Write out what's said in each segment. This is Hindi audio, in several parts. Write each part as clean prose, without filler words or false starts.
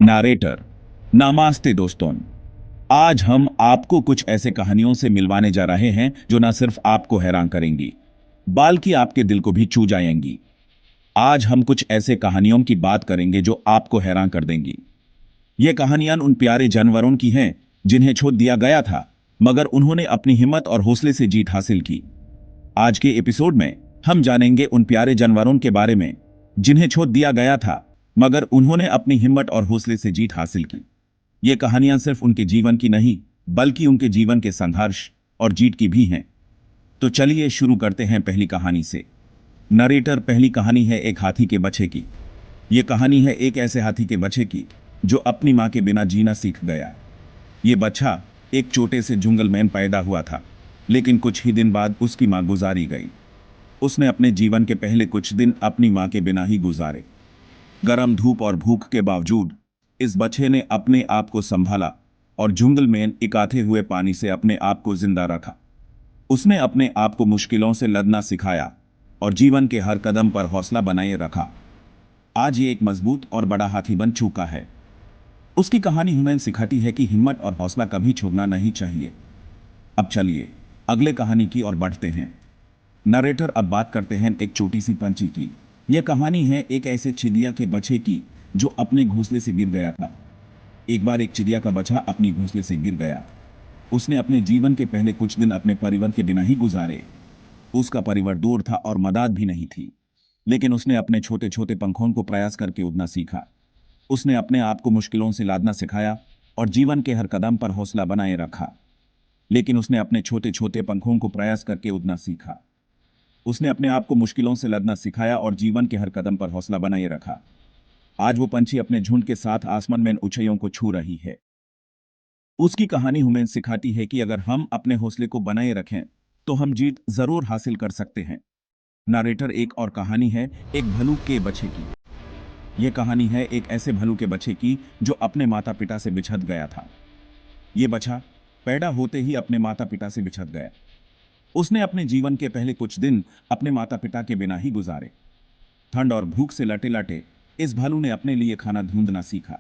नारेटर। नमस्ते दोस्तों। आज हम आपको कुछ ऐसे कहानियों से मिलवाने जा रहे हैं जो न सिर्फ आपको हैरान करेंगी बल्कि आपके दिल को भी छू जाएंगी। आज हम कुछ ऐसे कहानियों की बात करेंगे जो आपको हैरान कर देंगी। ये कहानियां उन प्यारे जानवरों की हैं जिन्हें छोड़ दिया गया था, मगर उन्होंने अपनी हिम्मत और हौसले से जीत हासिल की। आज के एपिसोड में हम जानेंगे उन प्यारे जानवरों के बारे में जिन्हें छोड़ दिया गया था, मगर उन्होंने अपनी हिम्मत और हौसले से जीत हासिल की। ये कहानियां सिर्फ उनके जीवन की नहीं, बल्कि उनके जीवन के संघर्ष और जीत की भी हैं। तो चलिए शुरू करते हैं पहली कहानी से। नरेटर। पहली कहानी है एक हाथी के बच्चे की। ये कहानी है एक ऐसे हाथी के बच्चे की जो अपनी मां के बिना जीना सीख गया। ये बच्चा एक छोटे से जंगल में पैदा हुआ था, लेकिन कुछ ही दिन बाद उसकी मां गुजारी गई। उसने अपने जीवन के पहले कुछ दिन अपनी मां के बिना ही गुजारे। गरम धूप और भूख के बावजूद इस बच्चे ने अपने आप को संभाला और जंगल में इकट्ठे हुए पानी से अपने आप को जिंदा रखा। उसने अपने आप को मुश्किलों से लड़ना सिखाया और जीवन के हर कदम पर हौसला बनाए रखा। आज ये एक मजबूत और बड़ा हाथी बन चुका है। उसकी कहानी हमें सिखाती है कि हिम्मत और हौसला कभी छोड़ना नहीं चाहिए। अब चलिए अगले कहानी की ओर बढ़ते हैं। नरेटर। अब बात करते हैं एक छोटी सी पंछी की। यह कहानी है एक ऐसे चिड़िया के बच्चे की जो अपने घोंसले से गिर गया था। एक बार एक चिड़िया का बच्चा अपनी घोंसले से गिर गया। उसने अपने जीवन के पहले कुछ दिन अपने परिवार के बिना ही गुजारे। उसका परिवार दूर था और मदद भी नहीं थी, लेकिन उसने अपने छोटे छोटे पंखों को प्रयास करके उड़ना सीखा। उसने अपने आप को मुश्किलों से लादना सिखाया और जीवन के हर कदम पर हौसला बनाए रखा। लेकिन उसने अपने छोटे छोटे पंखों को प्रयास करके उड़ना सीखा। उसने अपने आप को मुश्किलों से लड़ना सिखाया और जीवन के हर कदम पर हौसला बनाए रखा। आज वो पंछी अपने झुंड के साथ आसमान में ऊंचाइयों को छू रही है। उसकी कहानी हमें सिखाती है कि अगर हम अपने हौसले को बनाए रखें तो हम जीत जरूर हासिल कर सकते हैं। नरेटर। एक और कहानी है एक भल्लुक के बच्चे की। यह कहानी है एक ऐसे भल्लुक के बच्चे की जो अपने माता पिता से बिछड़ गया था। ये बच्चा पैदा होते ही अपने माता पिता से बिछड़ गया। उसने अपने जीवन के पहले कुछ दिन अपने माता पिता के बिना ही गुजारे। ठंड और भूख से लटे लटे इस भालू ने अपने लिए खाना ढूंढना सीखा।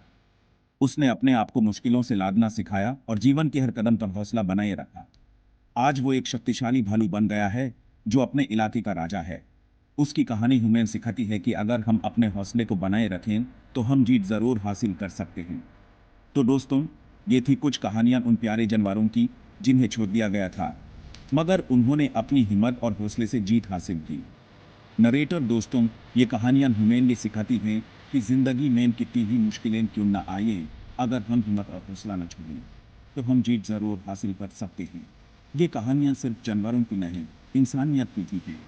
उसने अपने आप को मुश्किलों से लादना सिखाया और जीवन के हर कदम पर हौसला बनाए रखा। आज वो एक शक्तिशाली भालू बन गया है जो अपने इलाके का राजा है। उसकी कहानी हमें सिखाती है कि अगर हम अपने हौसले को बनाए रखें तो हम जीत जरूर हासिल कर सकते हैं। तो दोस्तों, ये थी कुछ कहानियां उन प्यारे जानवरों की जिन्हें छोड़ दिया गया था, मगर उन्होंने अपनी हिम्मत और हौसले से जीत हासिल की। नरेटर। दोस्तों, ये कहानियां हमें ये सिखाती हैं कि जिंदगी में कितनी भी मुश्किलें क्यों ना आए, अगर हम हिम्मत और हौसला न छोड़ें तो हम जीत जरूर हासिल कर सकते हैं। ये कहानियां सिर्फ जानवरों की नहीं, इंसानियत की भी हैं।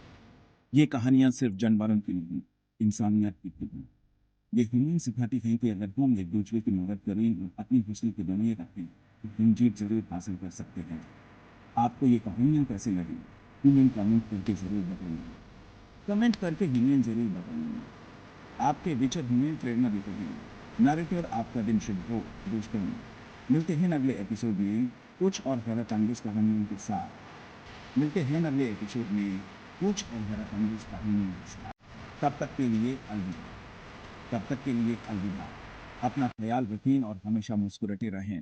ये कहानियां सिर्फ जानवरों की नहीं, इंसानियत की भी हैं। ये हमें सिखाती हैं कि अगर हम एक दूसरे की मदद करें और अपनी हौसले को बनाए रखें तो हम जीत जरूर हासिल कर सकते हैं। आपको ये कहानियाँ कैसे लगी? हमें कमेंट करके ज़रूर बताइए। कमेंट करके हमें ज़रूर बताइए। आपके विचार हमें प्रेरणा देते हैं। नरेटर। आपका दिन शुभ हो दोस्तों। मिलते हैं अगले एपिसोड में कुछ और हैरत अंगेज कहानियों के साथ। मिलते हैं अगले एपिसोड में कुछ और हैरत अंगेज कहानियों के साथ। तब तक के लिए अलविदा। तब तक के लिए अलविदा। अपना ख्याल रखें और हमेशा मुस्कुराते रहें।